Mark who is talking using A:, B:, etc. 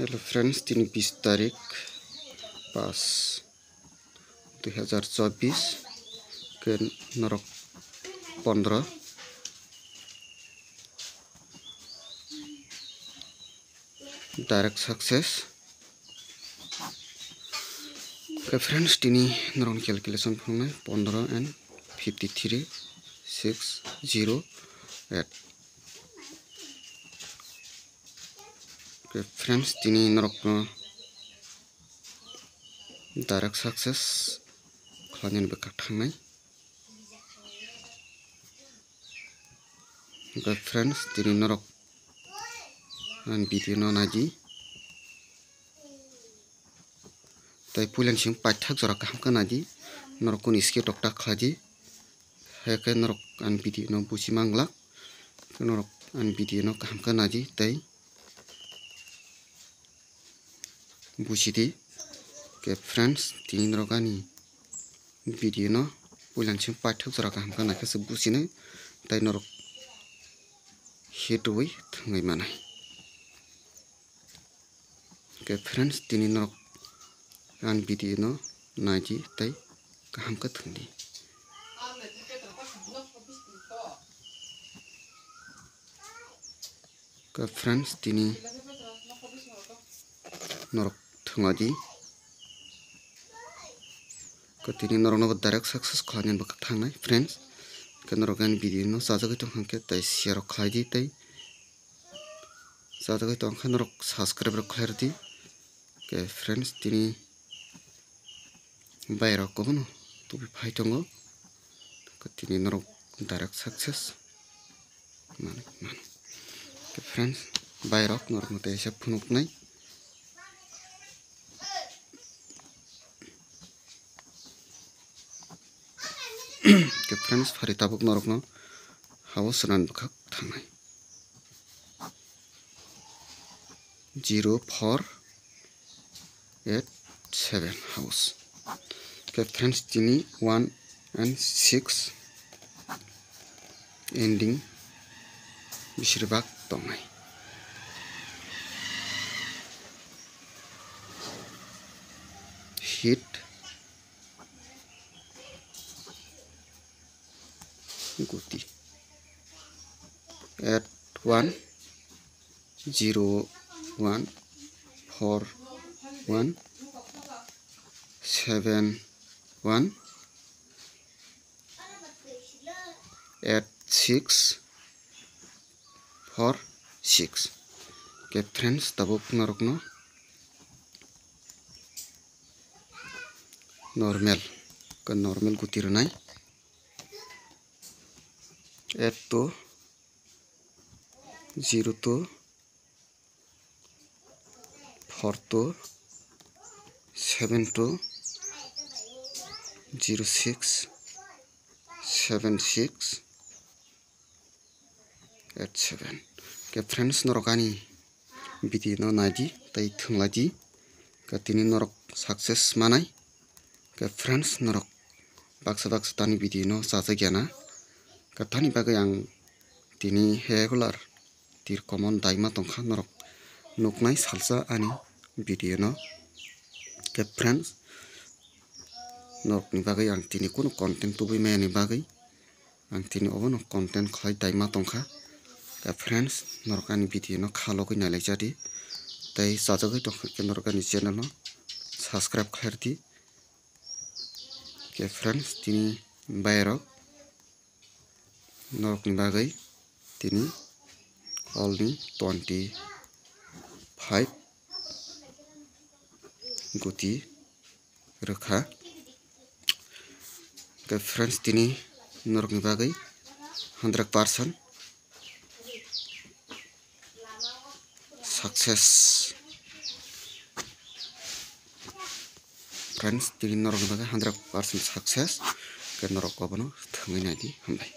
A: Hello friends, 20 तारीख 5/2024 के नरक 15 डायरेक्ट सक्सेस के फ्रेंड्स दिनै नरक कैलकुलेशन फंनाय 15 and 53 608 के फ्रेंड्स दिनै नरक डायरेक्ट सक्सेस खालामनानै बेखा थांनाय के फ्रेंड्स दिनै नरक and भिडिअ नायदि ताई पुलिन सिं पाठक जरा काम कनादि नरक को इसके टकटा खादि है के नरक and भिडिअ न बुसी मांगला नरक and भिडिअ न काम कनादि ताई बुसीदि के फ्रेंड्स दिनै नरकानि भिडिअ न पुलिन सिं पाठक जरा काम कनाके से बुसीने ताई नरक हिटुई थंगै मानाय के फ्रेंड्स दिनै नरक and भिडिअ न नायदि ताई काम का थंदि के फ्रेंड्स दिनै नरक थंगादि के दिनै नरक न डायरेक्ट सक्सेस खालामनानै बेखा थांनाय फ्रेंड्स के नरक and भिडिअ न जाजागै दंखांके ताई शेयर खालायदि ताई जाजागै दंखा नरक सब्सक्राइबर खालायदि के फ्रेंड्स दिनै बायरा कोबनो तो भी फाइटंगो दिनै नरक डायरेक्ट सक्सेस माने के फ्रेंड्स बायरा नरक मते एसे फुनुकनाय के फ्रेंड्स फारिताबक नरक न हावस रान बखा थांनाय 0487 हाउस के फ्रेंड्स दिनै 1 and 6 एंडिंग बिसोरबाग दंनाय हिट गुटी 8101417646 के फ्रेंड्स तबक नरक न normal गुटी रनाय 8 to 0 to 4 to 7 to 06 76 87 के फ्रेंड्स नरकानि भिडिअ न नायदि ताई थंलादि के दिनै नरक सक्सेस मानाय के फ्रेंड्स नरक बाक्सा तानि भिडिअ न जाजा गियाना कथानि बागै आं दिनै रेगुलार तिर कमन दाइमा तंखा नरक नुकनाय सालसा आनि भिडिअ न के फ्रेंड्स नरकनि बागै आं दिनै कुनु कन्टेन्ट तुबै मैयानि बागै आं दिनै अबनो कन्टेन्ट खालाय दाइमा तंखा के फ्रेंड्स नरकानि भिडिअ न खालगै नायलायजादि ताई जाजागै तंखा के नरकानि चैनल न सब्सक्राइब खालायदि के फ्रेंड्स दिनै बायरा नरकनि बागै दिनै only 25 गुटी रोखा के फ्रेंड्स दिनै नरकनि बागै 100% सक्सेस फ्रेंड्स दिनै नरकनि बागै 100% सक्सेस के नरक अबनो थंगै नायदि हामबाय।